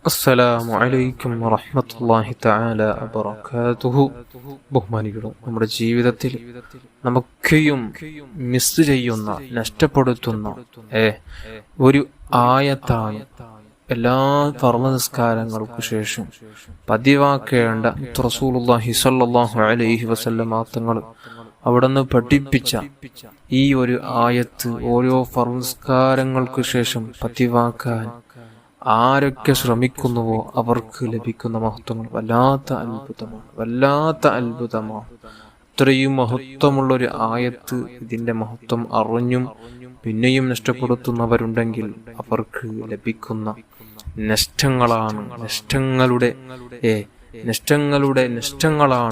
അസ്സലാമു അലൈക്കും വറഹ്മത്തുള്ളാഹി തആല വബറകാതുഹു. ബഹുമാനികളും, നമ്മുടെ ജീവിതത്തിൽ നമുക്കെയും മിസ് ചെയ്യുന്ന, നഷ്ടപ്പെടുത്തുന്ന ഒരു ആയത്താണ് എല്ലാ ഫർള് നിസ്കാരങ്ങൾക്ക് ശേഷം പതിവാക്കേണ്ട റസൂലുള്ളാഹി സ്വല്ലല്ലാഹു അലൈഹി വസല്ലം തങ്ങൾ അവിടുന്ന് പഠിപ്പിച്ച ഈ ഒരു ആയത്ത് ഓരോ ഫർള് നിസ്കാരങ്ങൾക്ക് ശേഷം പതിവാക്കാൻ ആരൊക്കെ ശ്രമിക്കുന്നുവോ അവർക്ക് ലഭിക്കുന്ന മഹത്വങ്ങൾ വല്ലാത്ത അത്ഭുതമാണ്. ഇത്രയും മഹത്വമുള്ളൊരു ആയത്ത്, ഇതിന്റെ മഹത്വം അറിഞ്ഞും പിന്നെയും നഷ്ടപ്പെടുത്തുന്നവരുണ്ടെങ്കിൽ അവർക്ക് ലഭിക്കുന്ന നഷ്ടങ്ങളാണ്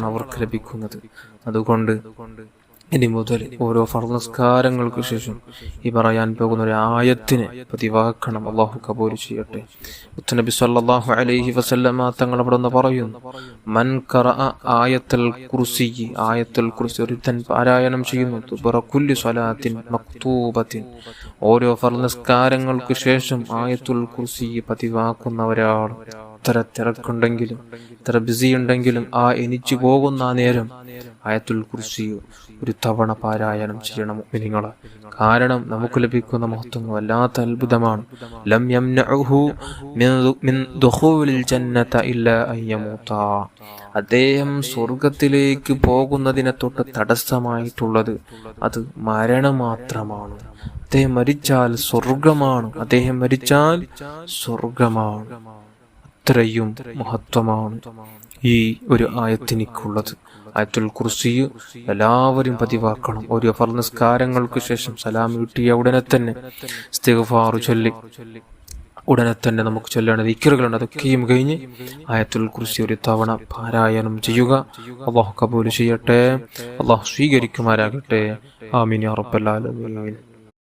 അവർക്ക് ലഭിക്കുന്നത്. അതുകൊണ്ട് ഇനി മുതൽ ഓരോ ഫർള് നിസ്കാരങ്ങൾക്ക് ശേഷം ഈ പറയാൻ പോകുന്ന ഒരു ആയത്തിനെ പതിവാക്കണം. അള്ളാഹു കബൂൽ ചെയ്യട്ടെ. മുത്തുനബി സ്വല്ലല്ലാഹു അലൈഹി വസല്ലമ തങ്ങൾ അവിടെ നിന്ന് പറയുന്നു, മൻ ഖറഅ ആയത്തുൽ കുർസി, ആയത്തുൽ കുർസി ഒരുത്തൻ പാരായണം ചെയ്യുന്നു, തുബറ കുല്ലി സ്വലാത്തിൻ മക്തൂബത്തിൻ, ഓരോ ഫർള് നിസ്കാരങ്ങൾക്ക് ശേഷം ആയത്തുൽ കുർസി പതിവാക്കുന്ന ഒരാൾ എത്ര തിരക്കുണ്ടെങ്കിലും എത്ര ബിസി ഉണ്ടെങ്കിലും എണിച്ചു പോകുന്ന നേരം ആയത്തുൽ കുർസി ഒരു തവണ പാരായണം ചെയ്യണം മുഅ്മിനീങ്ങളെ. കാരണം നമുക്ക് ലഭിക്കുന്ന മഹത്വം വല്ലാത്ത അത്ഭുതമാണ്. ലം യംനഉഹു മിൻ ദുഖൂലിൽ ജന്നത ഇല്ലാ അൻ യമൂത, അദ്ദേഹം സ്വർഗത്തിലേക്ക് പോകുന്നതിനെ തൊട്ട് തടസ്സമായിട്ടുള്ളത് അത് മരണം മാത്രമാണ്. അദ്ദേഹം മരിച്ചാൽ സ്വർഗമാണ്. അത്രയും മഹത്വമാണ് ഈ ഒരു ആയത്തിനുള്ളത്. ആയത്തുൽ കുർസി എല്ലാവരും പതിവാക്കണം. ഓരോ ഫർള് നിസ്കാരങ്ങൾക്ക് ശേഷം സലാം കിട്ടിയ ഉടനെ തന്നെ ഇസ്തിഗ്ഫാർ ചൊല്ലി ഉടനെ തന്നെ നമുക്ക് ചൊല്ലേണ്ട ദിക്റുകളുണ്ട്. അതൊക്കെയും കഴിഞ്ഞ് ആയത്തുൽ കുർസി ഒരു തവണ പാരായണം ചെയ്യുക. അല്ലാഹു കബൂൽ ചെയ്യട്ടെ, അല്ലാഹു സ്വീകരിക്കുമാറാകട്ടെ. ആമീൻ യാ റബ്ബൽ ആലമീൻ.